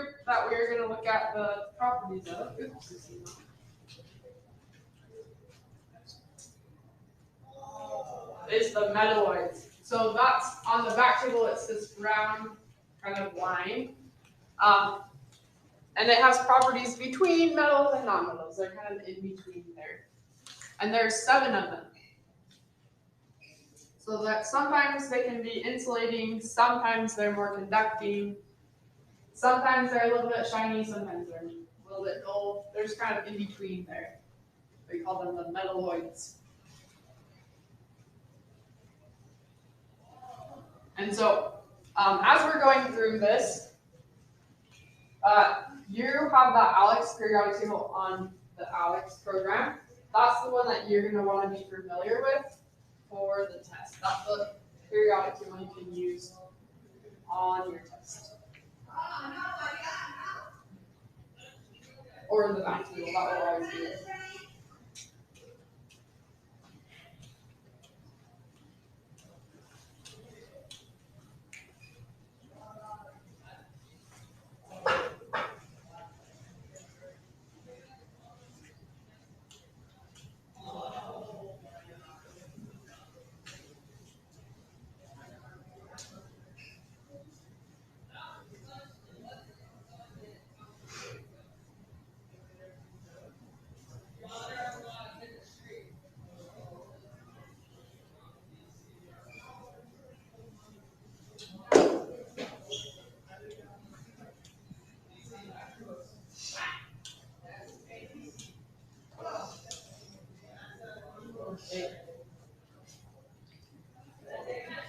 group that we're going to look at the properties of is the metalloids. So that's on the back table. It's this brown kind of line. And it has properties between metals and nonmetals. They're kind of in between there. And there's 7 of them. So that sometimes they can be insulating, sometimes they're more conducting, sometimes they're a little bit shiny, sometimes they're a little bit dull. They're just kind of in between there. We call them the metalloids. And so, as we're going through this, you have the ALEX periodic table on the ALEX program. That's the one that you're going to want to be familiar with for the test. That's the periodic table you can use on your test. Or in the back table, that will always be it.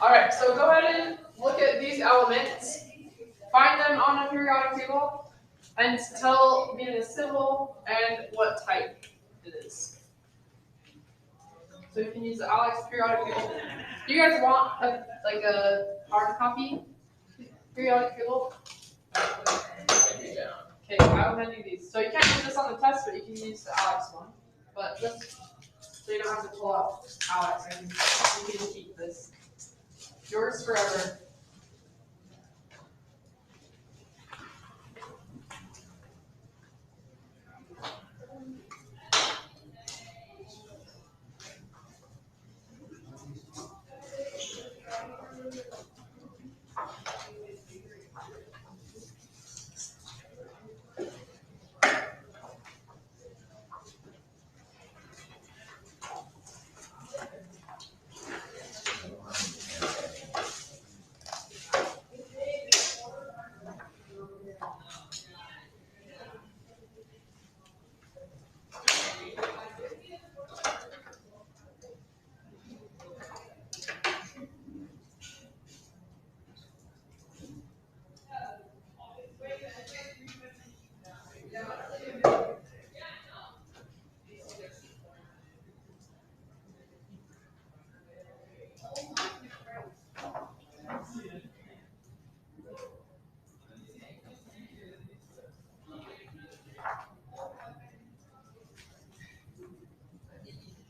All right, so go ahead and look at these elements, find them on a periodic table, and tell me the symbol and what type it is. So you can use the ALEX periodic table. Do you guys want a hard copy periodic table? Okay, I will hand you these. So you can't use this on the test, but you can use the ALEX one. But just so you don't have to pull out ALEX, you can keep this. Yours forever.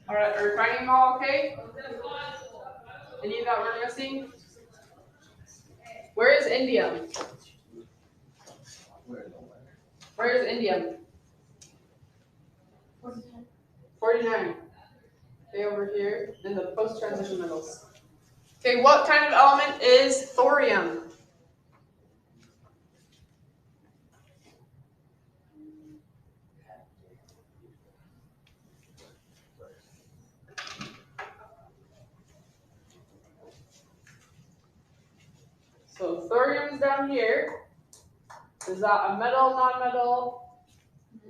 All right, are we finding them all okay? Any that we're missing? Where is indium? Where is indium? 49. Okay, over here in the post-transition metals. Okay, what kind of element is thorium? So thorium's down here. Is that a metal, non-metal,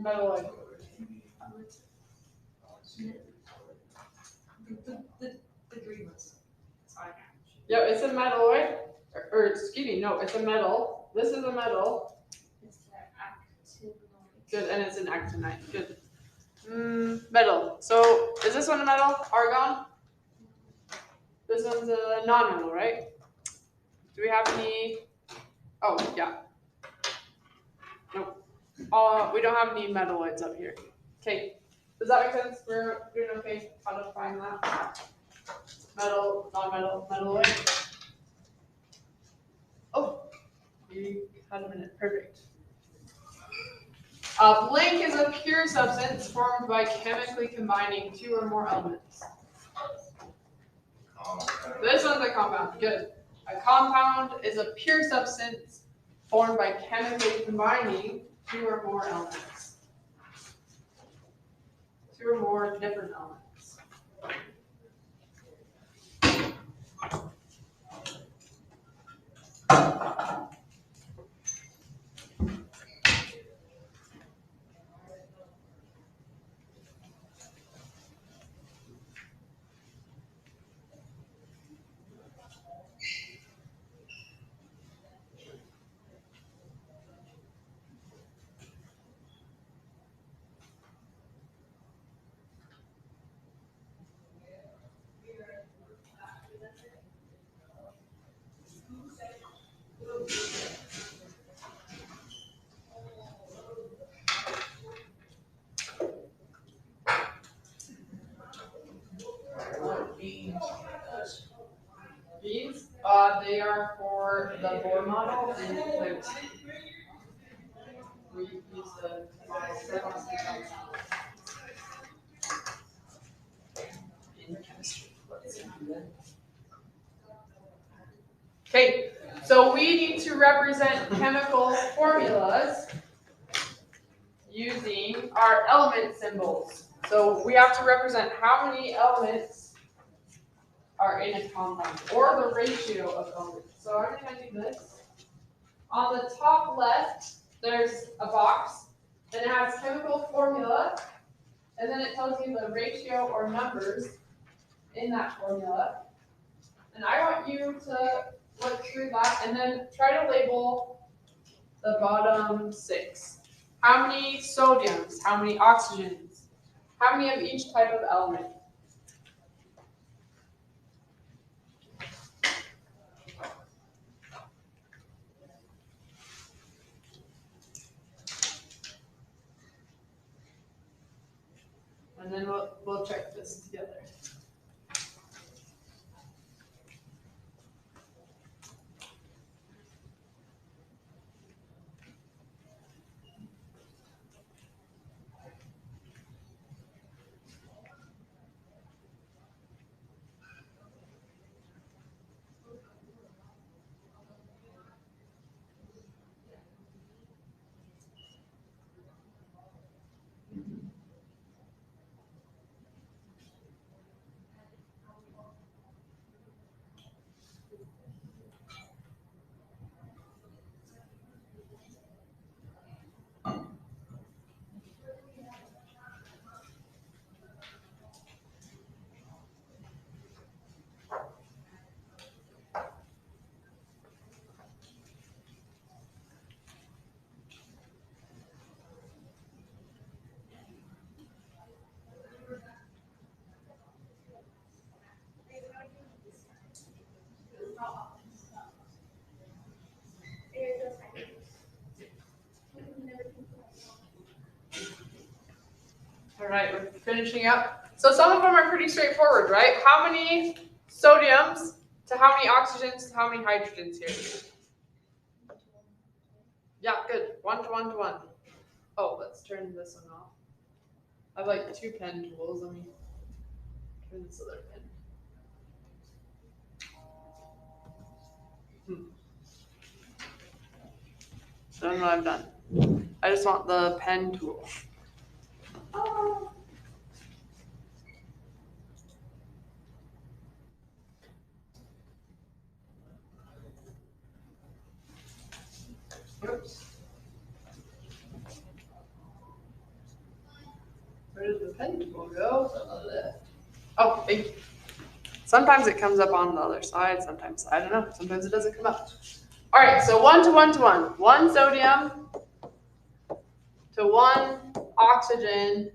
metalloid? The green ones. Yep, it's a metalloid. Or excuse me, no, it's a metal. This is a metal. It's the actinide. Good, and it's an actinide. Good. Metal. So is this one a metal? Argon? This one's a non-metal, right? Do we have any? Oh, yeah. Nope. We don't have any metalloids up here. Okay. Does that make sense? We're doing okay how to find that? Metal, non-metal, metalloid. Oh, you had a minute. Perfect. Blank is a pure substance formed by chemically combining two or more elements. This one's a compound. Good. A compound is a pure substance formed by chemically combining two or more elements. Two or more different elements. Beans? They are for the Bohr model and Planck's. We use the Protons in chemistry. Okay, so we need to represent chemical formulas using our element symbols. So we have to represent how many elements are in a compound, or the ratio of elements. So I'm going to do this. On the top left, there's a box, and it has chemical formula, and then it tells you the ratio or numbers in that formula. And I want you to look through that and then try to label the bottom 6. How many sodiums? How many oxygens? How many of each type of element? And then we'll check this together. All right, we're finishing up. So some of them are pretty straightforward, right? How many sodiums to how many oxygens to how many hydrogens here? Yeah, good. 1 to 1 to 1. Oh, let's turn this one off. I have like 2 pen tools. Let me turn this other pen. I don't know what I've done. I just want the pen tool. Oh. Oops. Where did the pen tool go? Oh, thank you. Sometimes it comes up on the other side, sometimes, I don't know, sometimes it doesn't come up. All right, so 1 to 1 to 1. 1 sodium to 1 oxygen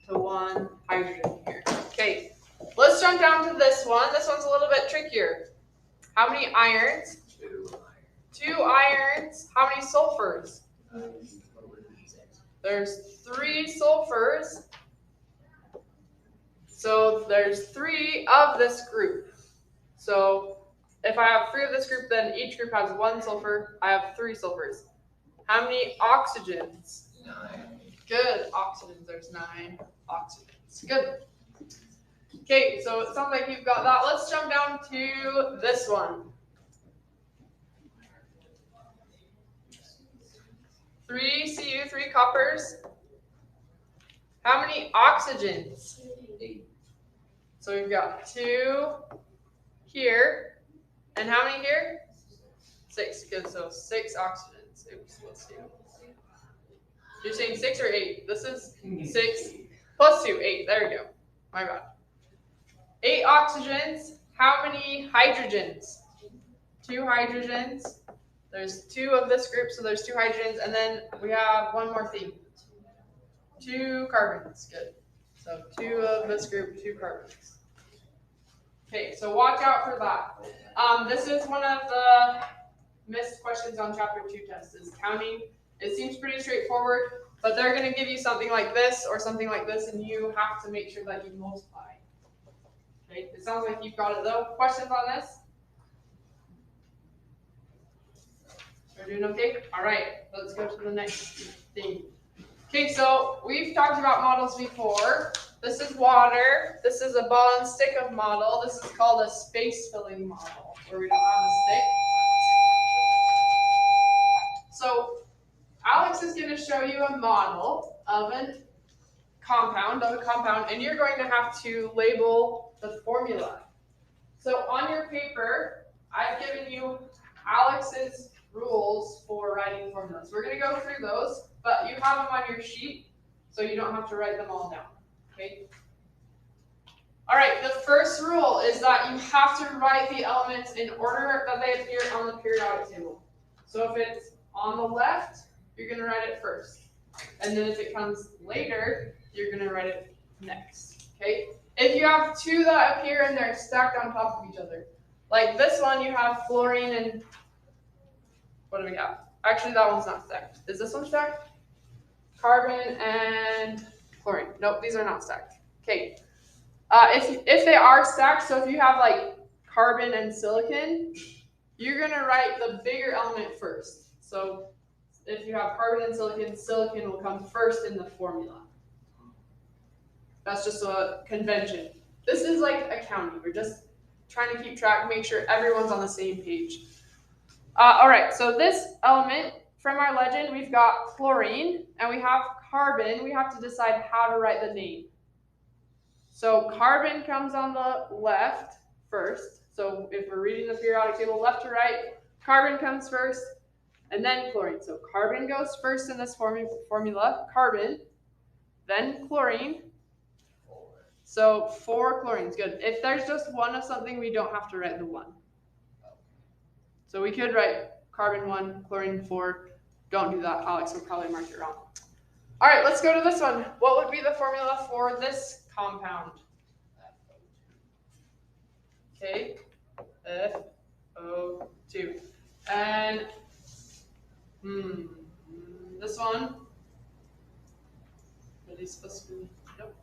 to 1 hydrogen here. Okay, let's jump down to this one. This one's a little bit trickier. How many irons? 2 irons. How many sulfurs? There's 3 sulfurs. So there's 3 of this group. So if I have 3 of this group, then each group has 1 sulfur. I have 3 sulfurs. How many oxygens? 9. Good. Oxygens, there's 9 oxygens. Good. Okay, so it sounds like you've got that. Let's jump down to this one. 3 Cu, 3 coppers. How many oxygens? So we've got 2 here. And how many here? 6. Good, so 6 oxygens. Oops, let's see. You're saying 6 or 8? This is 6 plus 2, 8. There we go. My bad. 8 oxygens. How many hydrogens? 2 hydrogens. There's 2 of this group, so there's 2 hydrogens. And then we have one more thing. 2 carbons. Good. So 2 of this group, 2 carbons. Okay, so watch out for that. This is one of the missed questions on chapter 2 test is counting. It seems pretty straightforward, but they're going to give you something like this or something like this, and you have to make sure that you multiply. Okay, it sounds like you've got it though. Questions on this? We're doing okay? All right, let's go to the next thing. Okay, so we've talked about models before. This is water. This is a ball and stick of model. This is called a space-filling model, where we don't have a stick. So Alex is going to show you a model of a compound, and you're going to have to label the formula. So on your paper, I've given you Alex's rules for writing formulas. We're going to go through those, but you have them on your sheet, so you don't have to write them all down. Okay. All right, the first rule is that you have to write the elements in order that they appear on the periodic table. So if it's on the left, you're going to write it first. And then if it comes later, you're going to write it next. Okay? If you have 2 that appear and they're stacked on top of each other, like this one, you have fluorine and what do we have? Actually, that one's not stacked. Is this one stacked? Carbon and chlorine. Nope, these are not stacked. Okay. If they are stacked, so if you have like carbon and silicon, you're going to write the bigger element first. So if you have carbon and silicon, silicon will come first in the formula. That's just a convention. This is like accounting. We're just trying to keep track, make sure everyone's on the same page. All right, so this element, from our legend, we've got chlorine, and we have carbon. We have to decide how to write the name. So carbon comes on the left first. So if we're reading the periodic table left to right, carbon comes first, and then chlorine. So carbon goes first in this formula, carbon, then chlorine. So 4 chlorines, good. If there's just one of something, we don't have to write the 1. So we could write carbon 1, chlorine 4. Don't do that. Alex will probably mark it wrong. All right, let's go to this one. What would be the formula for this compound? Okay, FO2. And this one, are these supposed to be? Nope.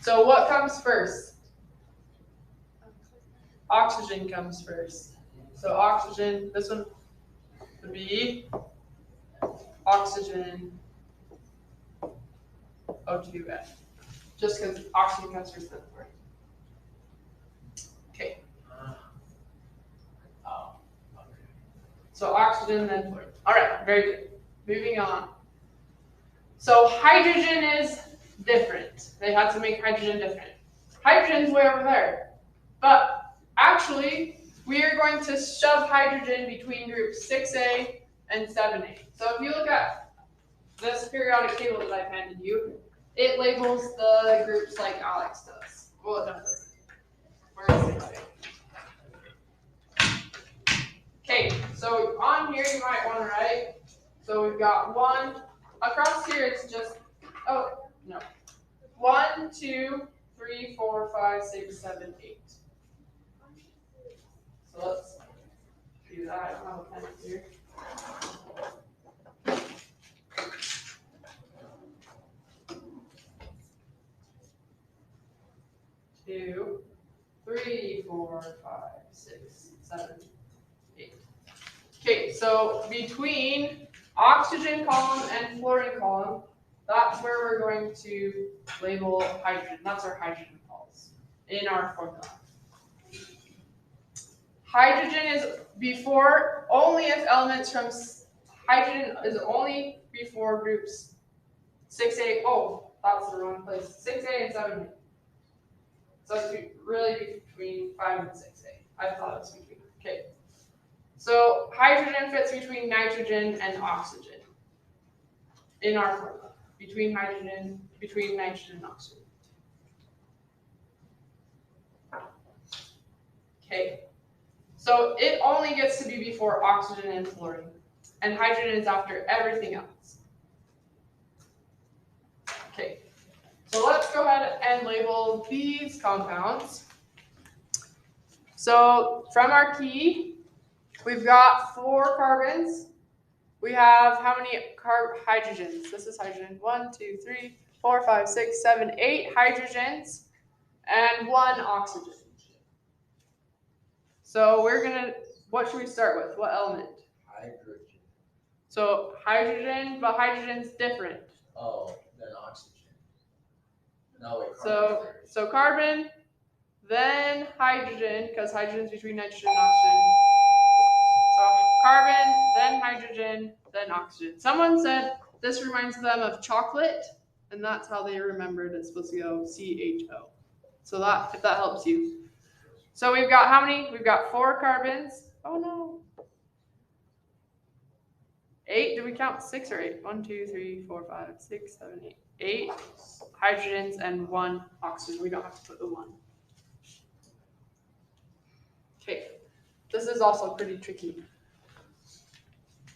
So what comes first? Oxygen comes first. So oxygen, this one would be oxygen O2F. Just because oxygen comes first. Okay. So oxygen, then fluorine. All right, very good. Moving on. So hydrogen is different. They had to make hydrogen different. Hydrogen's way over there. But actually, we are going to shove hydrogen between groups 6A and 7A. So if you look at this periodic table that I've handed you, it labels the groups like Alex does. Well, it does. Where is it? Okay, so on here you might want to write, so we've got 1, across here it's just, 1, 2, 3, 4, 5, 6, 7, 8. So let's do that. I don't have a pen here. Two, 3, 4, 5, 6, 7, 8. Okay, so between oxygen column and fluorine column, that's where we're going to label hydrogen. That's our hydrogen poles in our formula. Hydrogen is before only if elements from hydrogen is only before groups 6A. Oh, that's the wrong place. 6A and 7A. So it's really between 5 and 6A. I thought it was between. Okay. So hydrogen fits between nitrogen and oxygen in our formula. Between nitrogen and oxygen. Okay. So it only gets to be before oxygen and fluorine. And hydrogen is after everything else. Okay. So let's go ahead and label these compounds. So from our key, we've got 4 carbons. We have how many hydrogens? This is hydrogen. 1, 2, 3, 4, 5, 6, 7, 8 hydrogens and 1 oxygen. So we're gonna, what should we start with? What element? Hydrogen. So hydrogen, but hydrogen's different. Oh, then oxygen. No, wait, So carbon. so carbon, then hydrogen, because hydrogen's between nitrogen and oxygen. So carbon, then hydrogen, then oxygen. Someone said this reminds them of chocolate, and that's how they remembered it's supposed to go CHO. So that, if that helps you. So we've got how many? We've got 4 carbons. Oh no. 8, do we count 6 or 8? 1, 2, 3, 4, 5, 6, 7, 8. 8 hydrogens and 1 oxygen. We don't have to put the 1. Okay, this is also pretty tricky.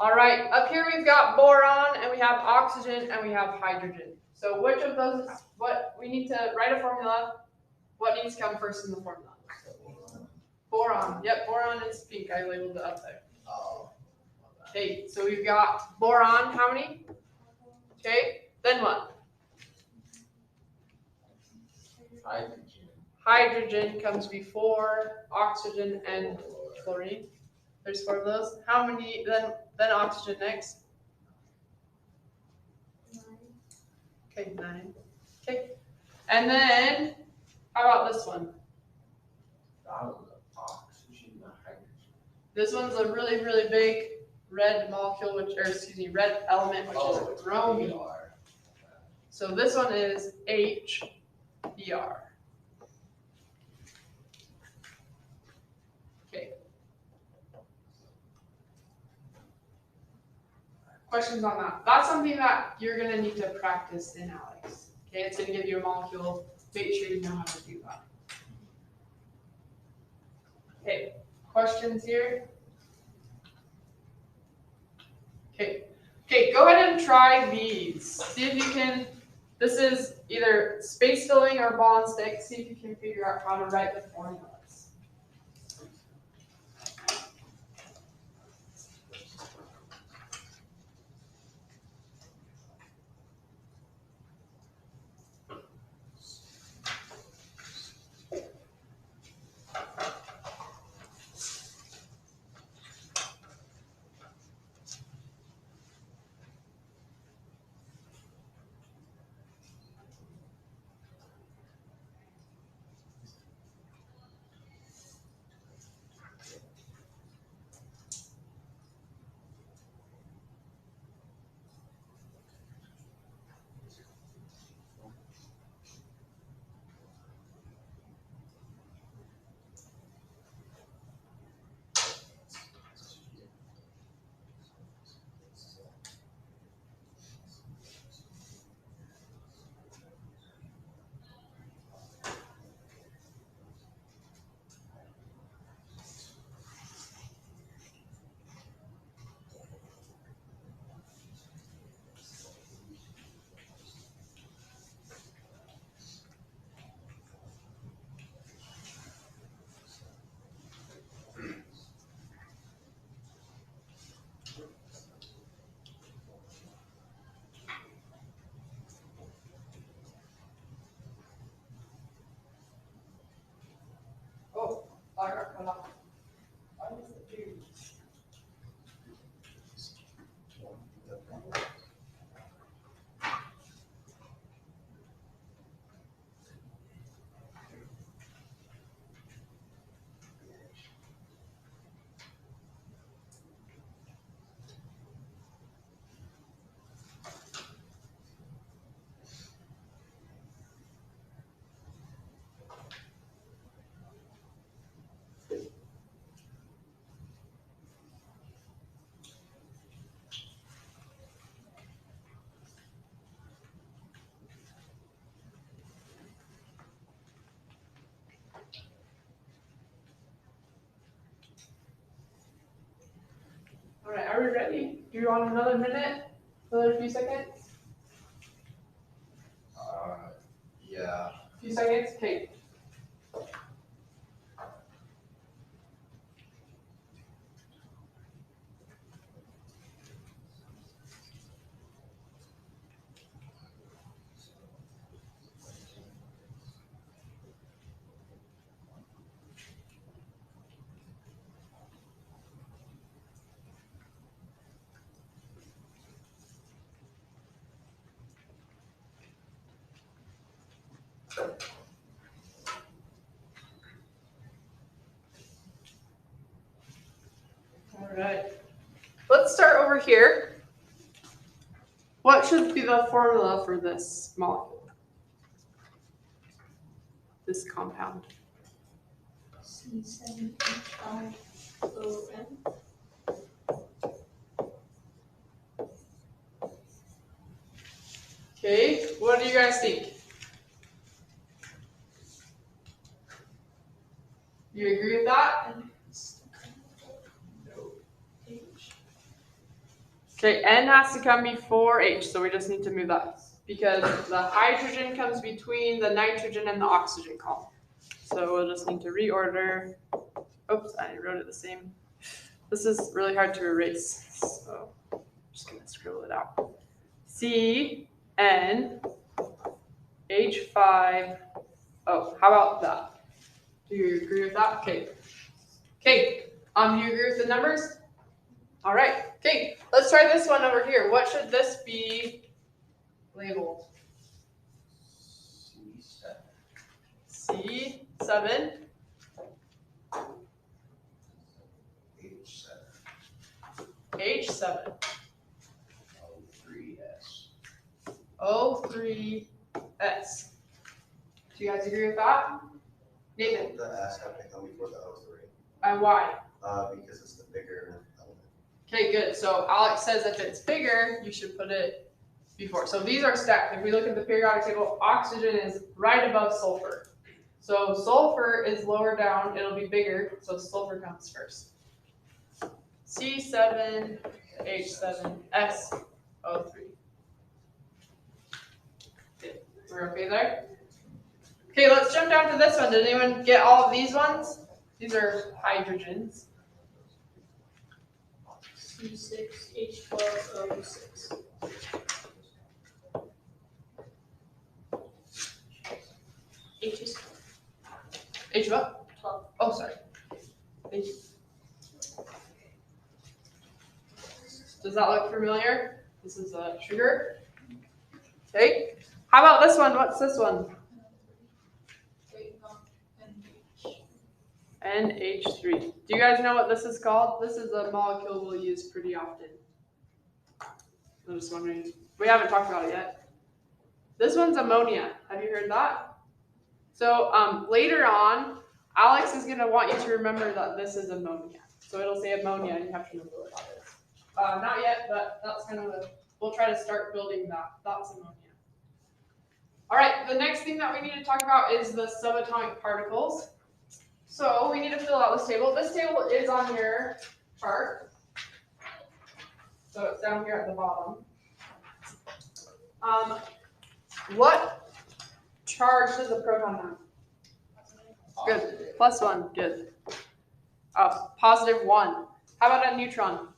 All right, up here we've got boron, and we have oxygen, and we have hydrogen. So which of those is what we need to write a formula? What needs to come first in the formula? Boron. Yep, boron is pink. I labeled it up there. Oh. Okay, so we've got boron. How many? Okay, then what? Hydrogen. Hydrogen comes before oxygen and fluorine. There's 4 of those. How many? Then oxygen next. 9. Okay, 9. Okay, and then how about this one? That was oxygen, not hydrogen. This one's a really, really big red molecule, red element, which is bromine. BR. So this one is HBr. Okay. Questions on that? That's something that you're going to need to practice in Alex. Okay, it's going to give you a molecule. Make sure you know how to do that. Okay, questions here? Okay, go ahead and try these. See if you can, this is either space filling or bond stick. See if you can figure out how to write the formulas. Are we ready? Do you want another minute? Another few seconds? Yeah. A few seconds? Okay. All right. Let's start over here. What should be the formula for this molecule? This compound. C7H5ON. Okay, what do you guys think? You agree with that? Okay, N has to come before H, so we just need to move that because the hydrogen comes between the nitrogen and the oxygen column. So we'll just need to reorder. Oops, I wrote it the same. This is really hard to erase, so I'm just gonna scribble it out. C, N, H5, O. How about that? Do you agree with that? Okay. Okay, do you agree with the numbers? All right, okay, let's try this one over here. What should this be labeled? C7. C7. H7. H7. O3S. O3S. Do you guys agree with that? Nathan, The S have to come before the O3, and why? because it's the bigger element. Okay, good. So Alex says if it's bigger, you should put it before. So these are stacked. If we look at the periodic table, oxygen is right above sulfur. So sulfur is lower down, it'll be bigger, so sulfur comes first. C7, H7, S, O3. Okay, we're okay there? Okay, let's jump down to this one. Did anyone get all of these ones? These are hydrogens. C6H12O6. H is H what? 12. Oh, sorry. Thank you. Does that look familiar? This is a sugar. Okay. How about this one? What's this one? NH3. Do you guys know what this is called? This is a molecule we'll use pretty often. I'm just wondering. We haven't talked about it yet. This one's ammonia. Have you heard that? So later on, Alex is going to want you to remember that this is ammonia. So it'll say ammonia, and you have to remember what that is. Not yet, but that's kind of we'll try to start building that. That's ammonia. All right, the next thing that we need to talk about is the subatomic particles. So we need to fill out this table. This table is on your chart. So it's down here at the bottom. What charge does a proton have? Good. +1. Good. +1. How about a neutron?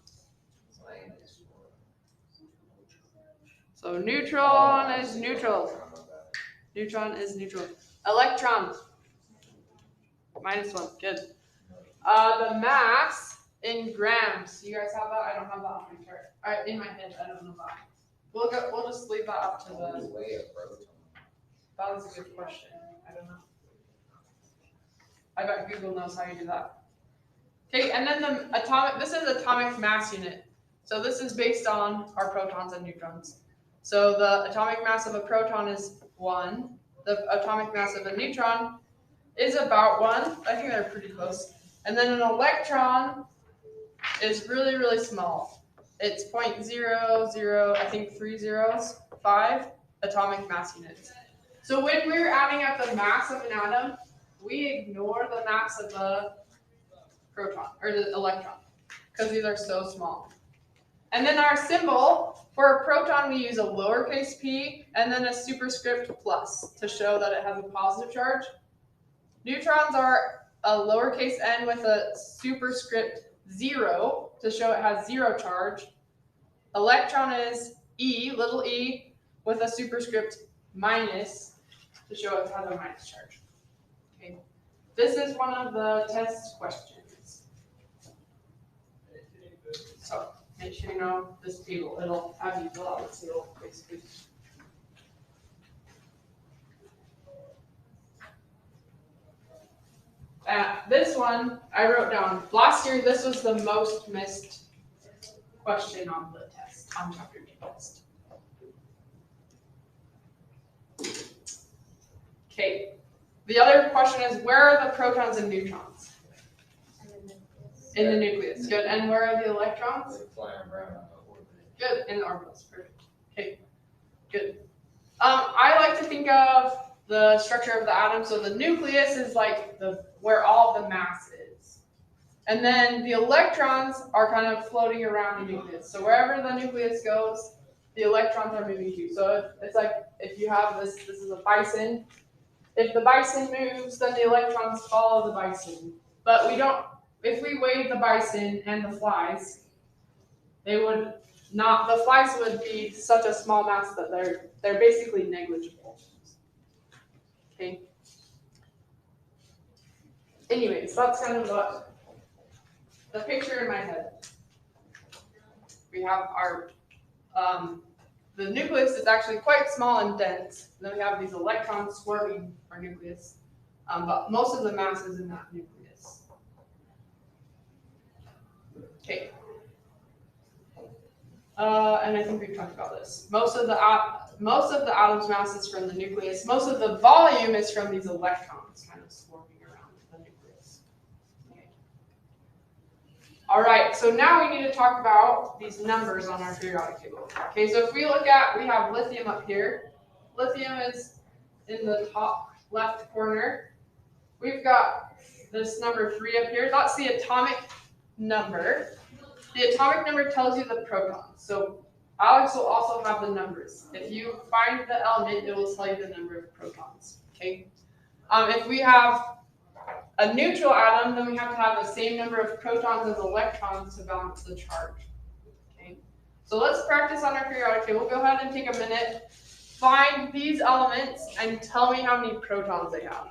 So neutron is neutral. Neutron is neutral. Electron. -1. Good. The mass in grams. You guys have that? I don't have that on my chart. In my head, I don't know that. We'll just leave that up to the. That was a good question. I don't know. I bet Google knows how you do that. Okay, and then the atomic. This is atomic mass unit. So this is based on our protons and neutrons. So the atomic mass of a proton is 1. The atomic mass of a neutron is about 1. I think they're pretty close. And then an electron is really, really small. It's 0.00, I think 305 atomic mass units. So when we're adding up the mass of an atom, we ignore the mass of the proton, or the electron, because these are so small. And then our symbol for a proton, we use a lowercase p and then a superscript plus to show that it has a positive charge. Neutrons are a lowercase n with a superscript 0 to show it has 0 charge. Electron is e, little e, with a superscript minus to show it has a minus charge. Okay. This is one of the test questions. So make sure you know this table. It'll have you fill out the table, basically. This one I wrote down. Last year, this was the most missed question on the test, on chapter 2 test. Okay. The other question is, where are the protons and neutrons? In the nucleus. Good. And where are the electrons? They're flying around on the orbit. Good. In the orbitals. Perfect. Okay. Good. I like to think of the structure of the atom. So the nucleus is like where all the mass is. And then the electrons are kind of floating around the nucleus. So wherever the nucleus goes, the electrons are moving too. So it's like if you have this is a bison. If the bison moves, then the electrons follow the bison. But we don't, if we weighed the bison and the flies, they would not, the flies would be such a small mass that they're basically negligible. Okay. Anyways, that's kind of what the picture in my head. We have our, the nucleus is actually quite small and dense. And then we have these electrons swarming our nucleus. But most of the mass is in that nucleus. Okay. And I think we've talked about this. Most of the atom's mass is from the nucleus. Most of the volume is from these electrons kind of swarming around the nucleus. Okay. All right, so now we need to talk about these numbers on our periodic table. Okay, so if we look at, we have lithium up here. Lithium is in the top left corner. We've got this number 3 up here. That's the atomic number. The atomic number tells you the protons. So Alex will also have the numbers. If you find the element, it will tell you the number of protons. Okay. If we have a neutral atom, then we have to have the same number of protons as electrons to balance the charge. Okay. So let's practice on our periodic table. Go ahead and take a minute. Find these elements and tell me how many protons they have.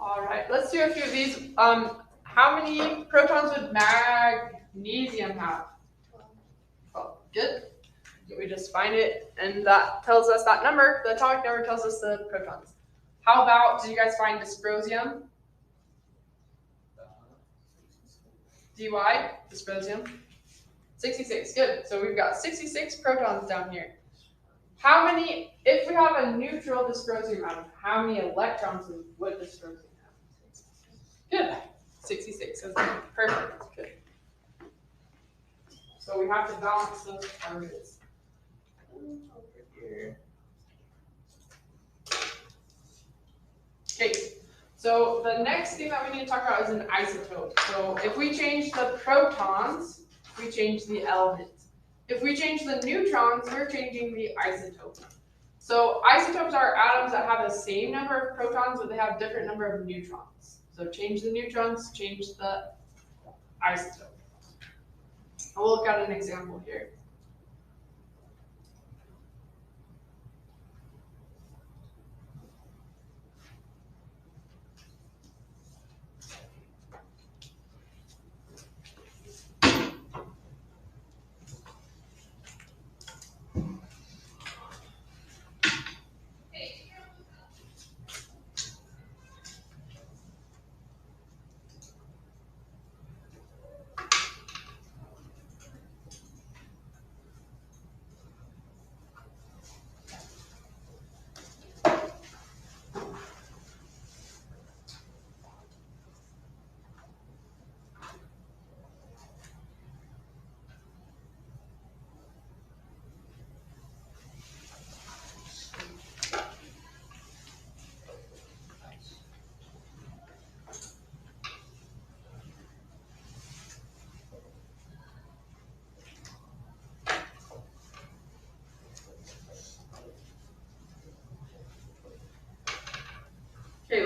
All right, let's do a few of these. How many protons would magnesium have? 12. Good. So we just find it, and that tells us that number. The atomic number tells us the protons. How about, did you guys find dysprosium? dy, dysprosium. 66, good. So we've got 66 protons down here. How many, if we have a neutral dysprosium atom, how many electrons would dysprosium have? Good. 66. Perfect. Good. So we have to balance those charges. Over here. Okay. So the next thing that we need to talk about is an isotope. So if we change the protons, we change the element. If we change the neutrons, we're changing the isotope. So isotopes are atoms that have the same number of protons, but they have different number of neutrons. So change the neutrons, change the isotope. We'll look at an example here.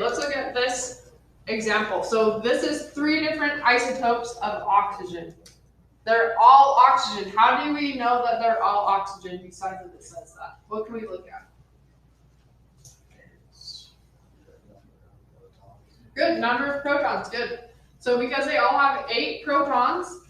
let's look at this example. So this is 3 different isotopes of oxygen. They're all oxygen. How do we know that they're all oxygen besides that it says that? What can we look at? Good, number of protons, good. So because they all have 8 protons,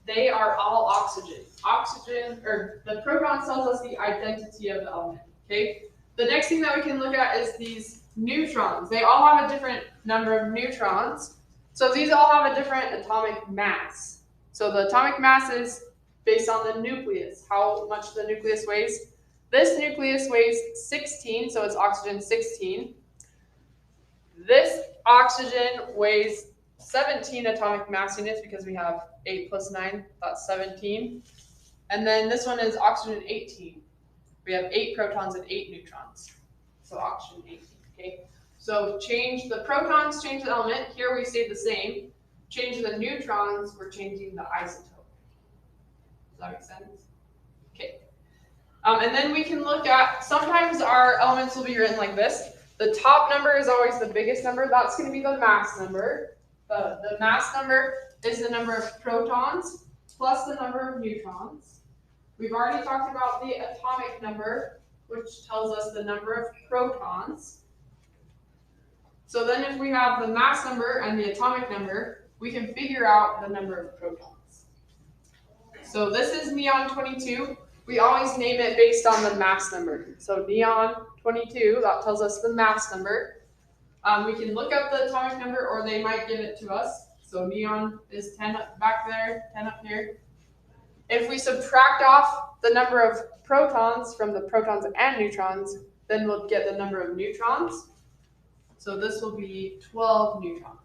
they are all oxygen. Oxygen, or the proton tells us the identity of the element, okay? The next thing that we can look at is these neutrons. They all have a different number of neutrons. So these all have a different atomic mass. So the atomic mass is based on the nucleus, how much the nucleus weighs. This nucleus weighs 16, so it's oxygen 16. This oxygen weighs 17 atomic mass units because we have 8 plus 9, that's 17. And then this one is oxygen 18. We have 8 protons and 8 neutrons. So oxygen 18, okay? So change the protons, change the element. Here we stayed the same. Change the neutrons, we're changing the isotope. Does that make sense? Okay. And then we can look at, sometimes our elements will be written like this. The top number is always the biggest number. That's going to be the mass number. The mass number is the number of protons plus the number of neutrons. We've already talked about the atomic number, which tells us the number of protons. So then if we have the mass number and the atomic number, we can figure out the number of protons. So this is neon 22. We always name it based on the mass number. So neon 22, that tells us the mass number. We can look up the atomic number, or they might give it to us. So neon is 10 up back there, 10 up here. If we subtract off the number of protons from the protons and neutrons, then we'll get the number of neutrons. So this will be 12 neutrons.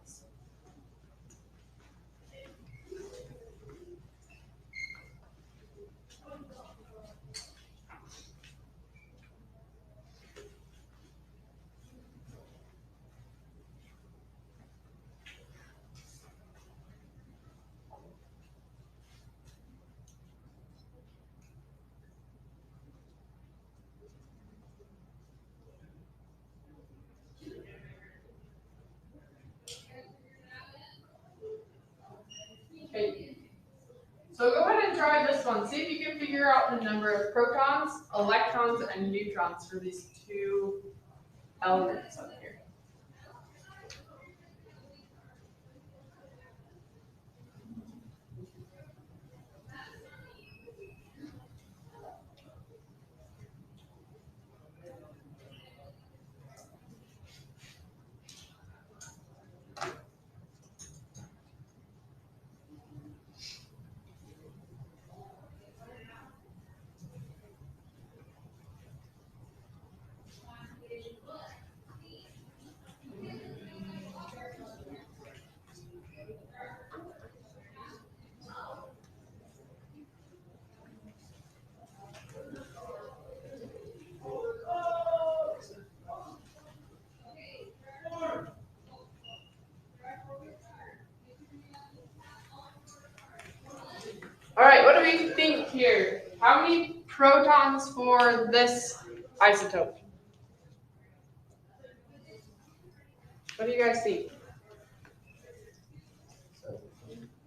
Okay. So go ahead and try this one. See if you can figure out the number of protons, electrons, and neutrons for these 2 elements up here. All right, what do we think here? How many protons for this isotope? What do you guys think?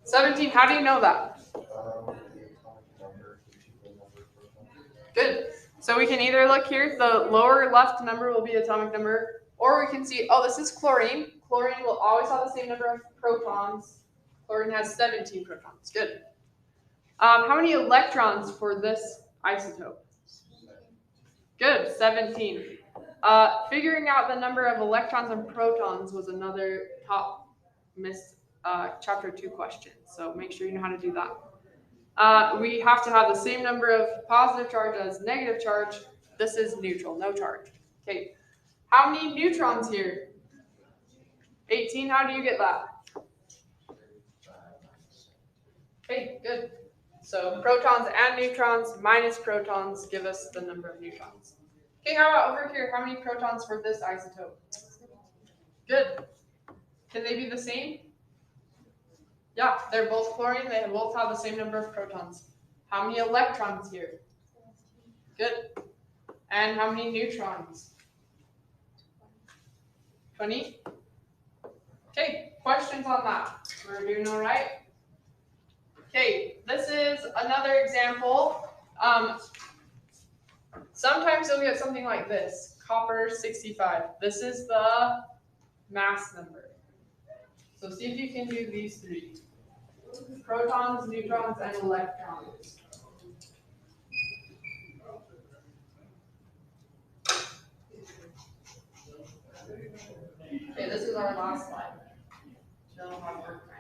17. How do you know that? The atomic number, the number of protons. Good. So we can either look here, the lower left number will be atomic number, or we can see, oh, this is chlorine. Chlorine will always have the same number of protons. Chlorine has 17 protons. Good. How many electrons for this isotope? Good, 17. Figuring out the number of electrons and protons was another top missed chapter 2 question. So make sure you know how to do that. We have to have the same number of positive charge as negative charge. This is neutral, no charge. Okay. How many neutrons here? 18. How do you get that? Okay, good. So protons and neutrons minus protons give us the number of neutrons. Okay, how about over here? How many protons for this isotope? Good. Can they be the same? Yeah, they're both chlorine. They both have the same number of protons. How many electrons here? Good. And how many neutrons? 20? Okay, questions on that? We're doing all right? Okay, this is another example. Sometimes you'll get something like this, copper 65. This is the mass number. So see if you can do these three. Protons, neutrons, and electrons. Okay, this is our last slide. Then we'll have work time.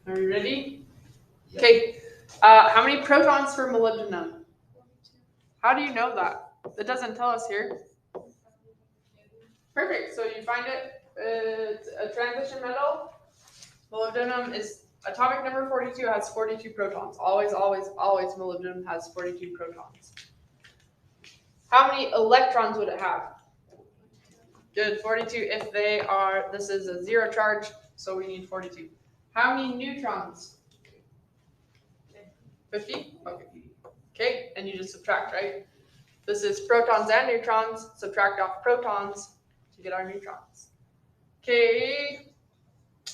Are we ready? Okay. How many protons for molybdenum? How do you know that? It doesn't tell us here. Perfect. So you find it. It's a transition metal. Molybdenum is atomic number 42. Has 42 protons. Always, always, always. Molybdenum has 42 protons. How many electrons would it have? Good. 42. If they are, this is a zero charge, so we need 42. How many neutrons? 50? Okay. Okay, and you just subtract, right? This is protons and neutrons. Subtract off protons to get our neutrons. Okay,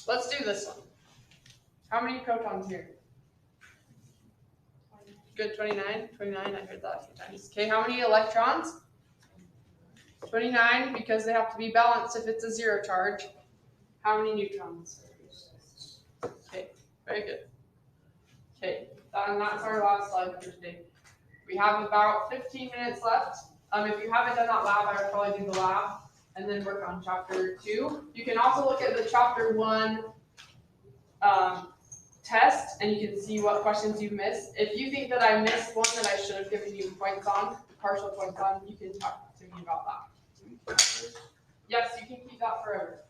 let's do this one. How many protons here? Good, 29. 29, I heard that a few times. Okay, how many electrons? 29, because they have to be balanced if it's a zero charge. How many neutrons? Okay, very good. Okay, and that's our last slide for today. We have about 15 minutes left. If you haven't done that lab, I would probably do the lab and then work on chapter 2. You can also look at the chapter 1 test and you can see what questions you missed. If you think that I missed one that I should have given you points on, partial points on, you can talk to me about that. Yes, you can keep that forever.